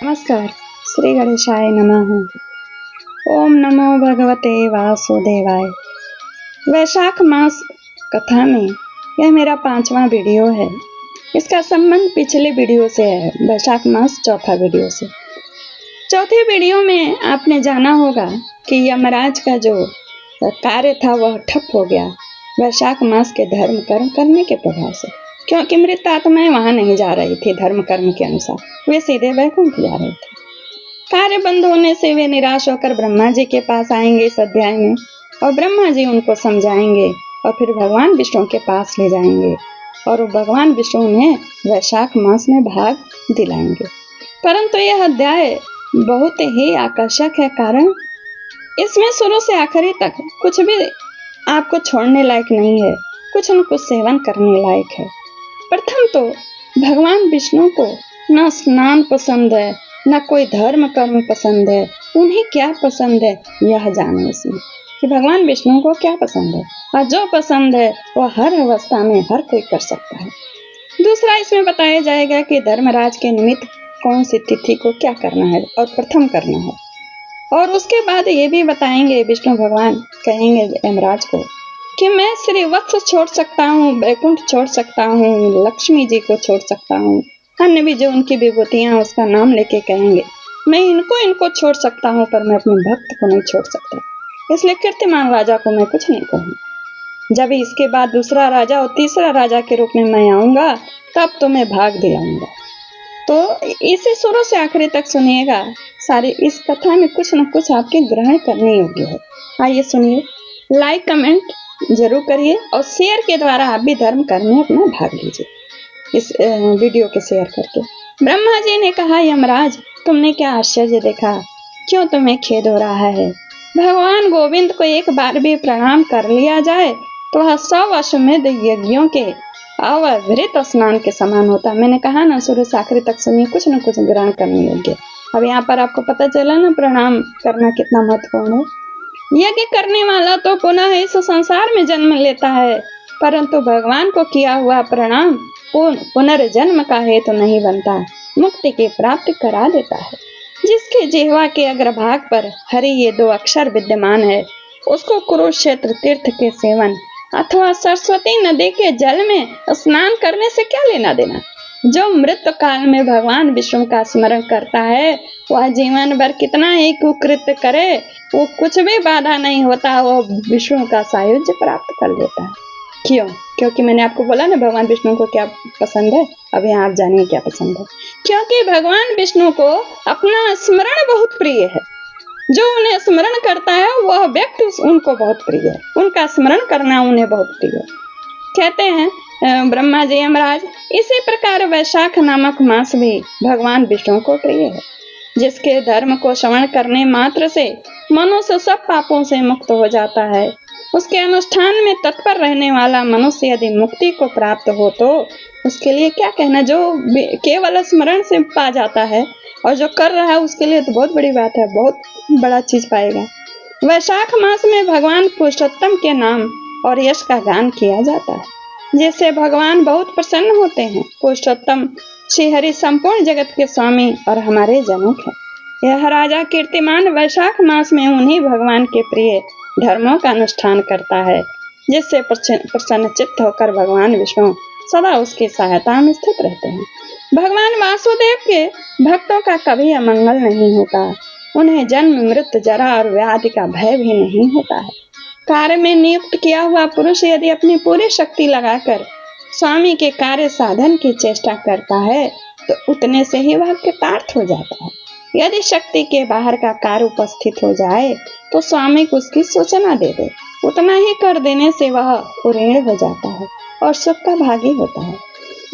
नमस्कार। श्री गणेशाय नमः। ओम नमो भगवते वासुदेवाय। वैशाख मास कथा में यह मेरा 5वां वीडियो है। इसका संबंध पिछले वीडियो से है, वैशाख मास चौथा वीडियो से। चौथे वीडियो में आपने जाना होगा कि यमराज का जो कार्य था वह ठप हो गया वैशाख मास के धर्म कर्म करने के प्रभाव से, क्योंकि मृत आत्माएं वहां नहीं जा रही थी धर्म कर्म के अनुसार, वे सीधे वैकुंठ जा रहे थे। कार्य बंद होने से वे निराश होकर ब्रह्मा जी के पास आएंगे इस अध्याय में, और ब्रह्मा जी उनको समझाएंगे और फिर भगवान विष्णु के पास ले जाएंगे और भगवान विष्णु उन्हें वैशाख मास में भाग दिलाएंगे। परंतु यह अध्याय बहुत ही आकर्षक है, कारण इसमें शुरू से आखिरी तक कुछ भी आपको छोड़ने लायक नहीं है, कुछ न कुछ सेवन करने लायक है। प्रथम तो भगवान विष्णु को न स्नान पसंद है, न कोई धर्म कर्म पसंद है। उन्हें क्या पसंद है यह जाने इसमें कि भगवान विष्णु को क्या पसंद है, और जो पसंद है वह हर अवस्था में हर कोई कर सकता है। दूसरा, इसमें बताया जाएगा कि धर्मराज के निमित्त कौन सी तिथि को क्या करना है और प्रथम करना है। और उसके बाद ये भी बताएंगे, विष्णु भगवान कहेंगे यमराज को कि मैं श्री वत्स छोड़ सकता हूँ, वैकुंठ छोड़ सकता हूँ, लक्ष्मी जी को छोड़ सकता हूँ, अन्य भी जो उनकी विभूतियां उसका नाम लेके कहेंगे मैं इनको छोड़ सकता हूँ, पर मैं अपने भक्त को नहीं छोड़ सकता, इसलिए कीर्तिमान राजा को मैं कुछ नहीं कहूँ। जब इसके बाद दूसरा राजा और तीसरा राजा के रूप में मैं आऊंगा तब तो मैं भाग दिलाऊंगा। तो इसे शुरू से आखिरी तक सुनिएगा। सारी इस कथा में कुछ न कुछ आपके ग्रहण करने योग्य है। आइए सुनिए, लाइक कमेंट जरूर करिए और शेयर के द्वारा आप भी धर्म कर्म में अपना भाग लीजिए इस वीडियो के शेयर करके। ब्रह्मा जी ने कहा, यमराज तुमने क्या आश्चर्य देखा, क्यों तुम्हें खेद हो रहा है? भगवान गोविंद को एक बार भी प्रणाम कर लिया जाए तो वह 100 अश्वमेध यज्ञों के अविरत स्नान के समान होता। मैंने कहा ना, शुरू से आखिरी तक सुनिए, कुछ न कुछ ग्रहण करने योग्य। अब यहाँ पर आपको पता चला ना प्रणाम करना कितना महत्वपूर्ण है। यज्ञ करने वाला तो पुनः इस संसार में जन्म लेता है, परंतु भगवान को किया हुआ प्रणाम पुनर्जन्म का हेतु नहीं बनता, मुक्ति की प्राप्ति करा देता है। जिसके जिह्वा के अग्रभाग पर हरि ये 2 अक्षर विद्यमान है, उसको कुरुक्षेत्र तीर्थ के सेवन अथवा सरस्वती नदी के जल में स्नान करने से क्या लेना देना। जो मृत्यु काल में भगवान विष्णु का स्मरण करता है वह जीवन भर कितना ही कुकृत्य करे, वो कुछ भी बाधा नहीं होता, वो विष्णु का सायुज्य प्राप्त कर लेता है। क्यों? क्योंकि मैंने आपको बोला ना भगवान विष्णु को क्या पसंद है। अब यहाँ आप जानिए क्या पसंद है। क्योंकि भगवान विष्णु को अपना स्मरण बहुत प्रिय है। जो उन्हें स्मरण करता है वह व्यक्ति उनको बहुत प्रिय है, उनका स्मरण करना उन्हें बहुत प्रिय है। कहते हैं ब्रह्मा जी यमराज, इसी प्रकार वैशाख नामक मास भी भगवान विष्णु को प्रिय है, जिसके धर्म को श्रवण करने मात्र से मनुष्य सब पापों से मुक्त हो जाता है। उसके अनुष्ठान में तत्पर रहने वाला मनुष्य यदि मुक्ति को प्राप्त हो तो उसके लिए क्या कहना। जो केवल स्मरण से पा जाता है और जो कर रहा है उसके लिए तो बहुत बड़ी बात है, बहुत बड़ा चीज पाएगा। वैशाख मास में भगवान पुरुषोत्तम के नाम और यश का गान किया जाता है, जिससे भगवान बहुत प्रसन्न होते हैं। पुरुषोत्तम श्री हरि संपूर्ण जगत के स्वामी और हमारे जनक है। यह राजा कीर्तिमान वैशाख मास में उन्हीं भगवान के प्रिय धर्मों का अनुष्ठान करता है, जिससे प्रसन्न चित्त होकर भगवान विष्णु सदा उसकी सहायता में स्थित रहते हैं। भगवान वासुदेव के भक्तों का कभी अमंगल नहीं होता, उन्हें जन्म मृत्यु जरा और व्याधि का भय भी नहीं होता है। कार्य में नियुक्त किया हुआ पुरुष यदि अपनी पूरी शक्ति लगाकर स्वामी के कार्य साधन की चेष्टा करता है तो उतने से ही वह कृतार्थ हो जाता है। यदि शक्ति के बाहर का कार्य उपस्थित हो जाए तो स्वामी को उसकी सूचना दे दे, उतना ही कर देने से वह उऋण हो जाता है और सुख का भागी होता है।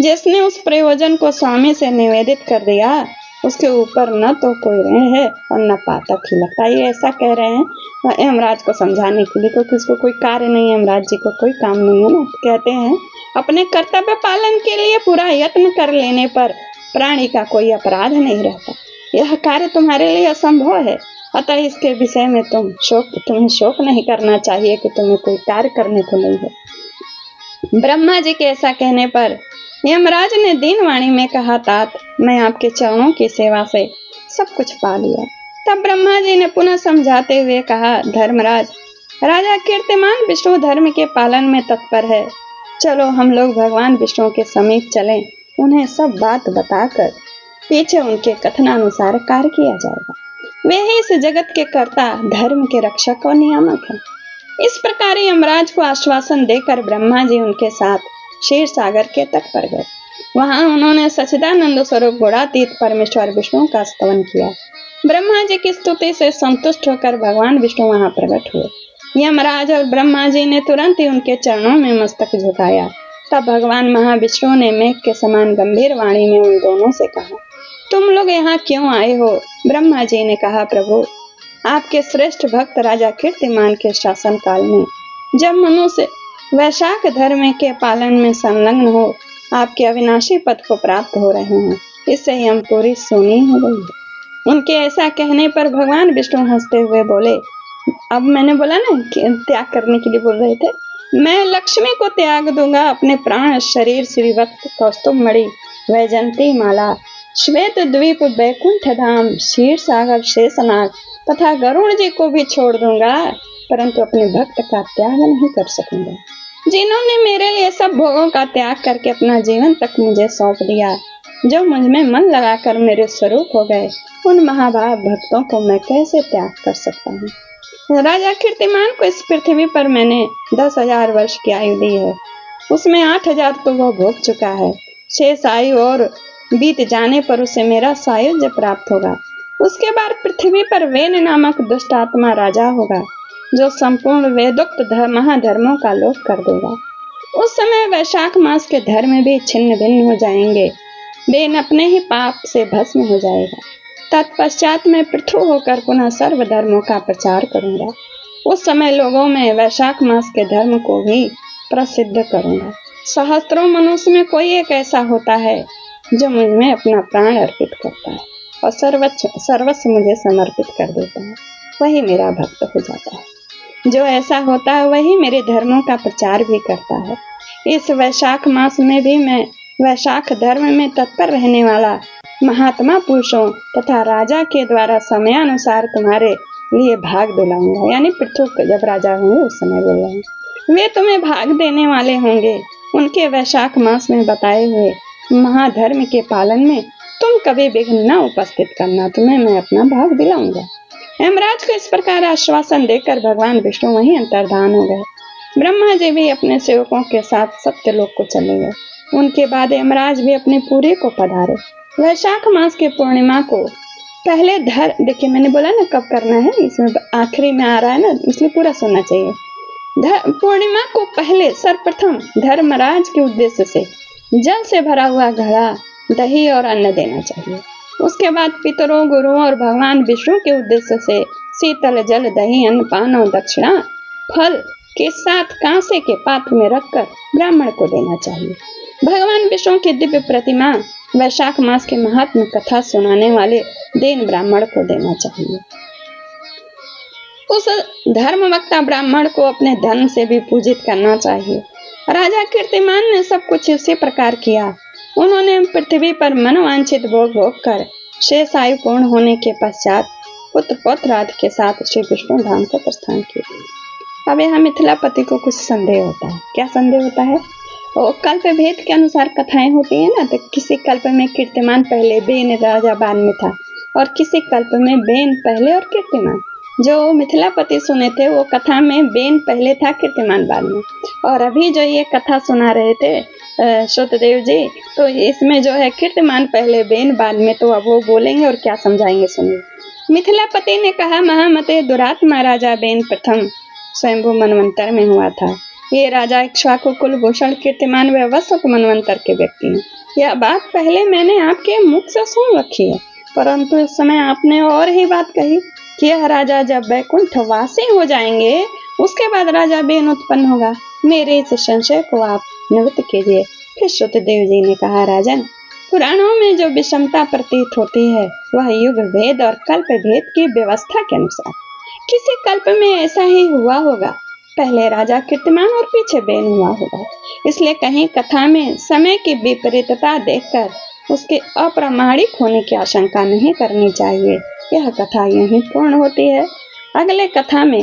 जिसने उस प्रयोजन को स्वामी से निवेदित कर दिया उसके ऊपर न तो कोई ऋण है और न पातक ही लगता। ये ऐसा कह रहे हैं यमराज को समझाने के लिए, क्योंकि उसको कोई कार्य नहीं है, यमराज जी को कोई काम नहीं है ना। कहते हैं अपने कर्तव्य पालन के लिए पूरा यत्न कर लेने पर प्राणी का कोई अपराध नहीं रहता। यह कार्य तुम्हारे लिए असंभव है, अतः इसके विषय में तुम्हें शोक नहीं करना चाहिए कि तुम्हें कोई कार्य करने को नहीं है। ब्रह्मा जी के ऐसा कहने पर यमराज ने दीन वाणी में कहा, तात मैं आपके चरणों की सेवा से सब कुछ पा लिया। तब ब्रह्मा जी ने पुनः समझाते हुए कहा, धर्मराज, राजा कीर्तिमान विष्णु धर्म के पालन में तत्पर है। चलो हम लोग भगवान विष्णु के समीप चलें, उन्हें सब बात बताकर पीछे उनके कथनानुसार कार्य किया जाएगा। वे ही इस जगत के कर्ता, धर्म के रक्षक और नियामक हैं। इस प्रकार यमराज को आश्वासन देकर ब्रह्मा जी उनके साथ क्षीर सागर के तट पर गए। वहां उन्होंने सच्चिदानंद स्वरूप गुणातीत परमेश्वर विष्णु का स्तवन किया। ब्रह्मा जी की स्तुति से संतुष्ट होकर भगवान विष्णु वहां प्रकट हुए। यमराज और ब्रह्मा जी ने तुरंत ही उनके चरणों में मस्तक झुकाया। तब भगवान महाविष्णु ने मेघ के समान गंभीर वाणी में उन दोनों से कहा, तुम लोग यहाँ क्यों आए हो? ब्रह्मा जी ने कहा, प्रभु, आपके श्रेष्ठ भक्त राजा कीर्तिमान के शासन काल में जब मनुष्य वैशाख धर्म के पालन में संलग्न हो आपके अविनाशी पद को प्राप्त हो रहे हैं, इससे ही हम पूरी सोनी हो गई है। उनके ऐसा कहने पर भगवान विष्णु हंसते हुए बोले, अब मैंने बोला ना कि त्याग करने के लिए बोल रहे थे, मैं लक्ष्मी को त्याग दूंगा, अपने प्राण शरीर श्रीवत्स कौस्तुभ मणि वैजंती माला श्वेत द्वीप बैकुंठ धाम क्षीर सागर शेषनाग तथा गरुड़ जी को भी छोड़ दूंगा, परंतु अपने भक्त का त्याग नहीं कर सकूंगा। जिन्होंने मेरे लिए सब भोगों का त्याग करके अपना जीवन तक मुझे सौंप दिया, जो मुझ में मन लगाकर मेरे स्वरूप हो गए, उन महाभाव भक्तों को मैं कैसे त्याग कर सकता हूँ। राजा कीर्तिमान को इस पृथ्वी पर मैंने 10,000 वर्ष की आयु दी है, उसमें 8,000 तो वह भोग चुका है। शेष आयु और बीत जाने पर उसे मेरा सायुज्य प्राप्त होगा। उसके बाद पृथ्वी पर वेन नामक दुष्ट आत्मा राजा होगा, जो संपूर्ण वेदोक्त महाधर्मों का लोप कर देगा। उस समय वैशाख मास के धर्म भी छिन्न भिन्न हो जाएंगे। वेन अपने ही पाप से भस्म हो जाएगा। तत्पश्चात मैं पृथु होकर पुनः सर्व धर्मों का प्रचार करूंगा। उस समय लोगों में वैशाख मास के धर्म को भी प्रसिद्ध करूंगा। सहस्त्रों मनुष्य में कोई एक ऐसा होता है जो मुझ में अपना प्राण अर्पित करता है और सर्वस्व मुझे समर्पित कर देता है, वही मेरा भक्त हो जाता है। जो ऐसा होता है वही मेरे धर्मों का प्रचार भी करता है। इस वैशाख मास में भी मैं वैशाख धर्म में तत्पर रहने वाला महात्मा पुरुषों तथा राजा के द्वारा समयानुसार तुम्हारे लिए भाग दिलाऊंगा। यानी पृथु जब राजा होंगे उस समय बोल रहे हैं, वे तुम्हें भाग देने वाले होंगे। उनके वैशाख मास में बताए हुए महाधर्म के पालन में तुम कभी विघ्न न उपस्थित करना, तुम्हें मैं अपना भाग दिलाऊंगा। यमराज को इस प्रकार आश्वासन देकर भगवान विष्णु वहीं अंतर्धान हो गए। ब्रह्मा जी भी अपने सेवकों के साथ सत्यलोक को चले गए। उनके बाद यमराज भी अपने पूरे को पधारे। वैशाख मास के पूर्णिमा को पहले देखिए मैंने बोला ना कब करना है, इसमें आखिरी में आ रहा है ना, इसलिए पूरा सुनना चाहिए। पूर्णिमा को पहले सर्वप्रथम धर्मराज के उद्देश्य से जल से भरा हुआ घड़ा, दही और अन्न देना चाहिए। उसके बाद पितरों, गुरुओं और भगवान विष्णु के उद्देश्य से शीतल जल, दही, अन्न, पान और दक्षिणा फल के साथ कांसे के पात्र में रखकर ब्राह्मण को देना चाहिए। भगवान विष्णु की दिव्य प्रतिमा वैशाख मास के महात्म कथा सुनाने वाले दीन ब्राह्मण को देना चाहिए। उस धर्मवक्ता ब्राह्मण को अपने धन से भी पूजित करना चाहिए। राजा कीर्तिमान ने सब कुछ इसी प्रकार किया। उन्होंने पृथ्वी पर मनोवांछित भोग कर शेष आयु पूर्ण होने के पश्चात पुत्र पौत्र आदि के साथ श्री विष्णु धाम को प्रस्थान किया। अब यहाँ मिथिलापति को कुछ संदेह होता है। क्या संदेह होता है? कल्प भेद के अनुसार कथाएं होती है ना, तो किसी कल्प में कीर्तिमान पहले, बेन राजा बाद में था, और किसी कल्प में बेन पहले और कीर्तिमान। जो मिथिलापति सुने थे वो कथा में बेन पहले था, कीर्तिमान बाद में। और अभी जो ये कथा सुना रहे थे श्रुतदेव जी, तो इसमें जो है कीर्तिमान पहले, बेन बाद में। तो अब वो बोलेंगे और क्या समझाएंगे, सुनिए। मिथिलापति ने कहा, महामते दुरात्मा राजा बेन प्रथम स्वयंभू मनवंतर में हुआ था। ये राजा इक्ष्वाकु कुलभूषण कीर्तिमान व वसुक मनवंतर के व्यक्ति हैं। यह बात पहले मैंने आपके मुख से सुन रखी है, परंतु इस समय आपने और ही बात कही कि यह राजा जब वैकुंठ वासी हो जाएंगे उसके बाद राजा बेन उत्पन्न होगा। मेरे इस संशय को आप निवृत्त कीजिए। फिर श्रुतदेव जी ने कहा, राजन, पुराणों में जो विषमता प्रतीत होती है वह युग भेद और कल्प भेद की व्यवस्था के अनुसार किसी कल्प में ऐसा ही हुआ होगा। पहले राजा कीर्तिमान और पीछे बेन हुआ होगा। इसलिए कहीं कथा में समय की विपरीतता देखकर उसके अप्रामाणिक होने की आशंका नहीं करनी चाहिए। यह कथा यहीं पूर्ण होती है। अगले कथा में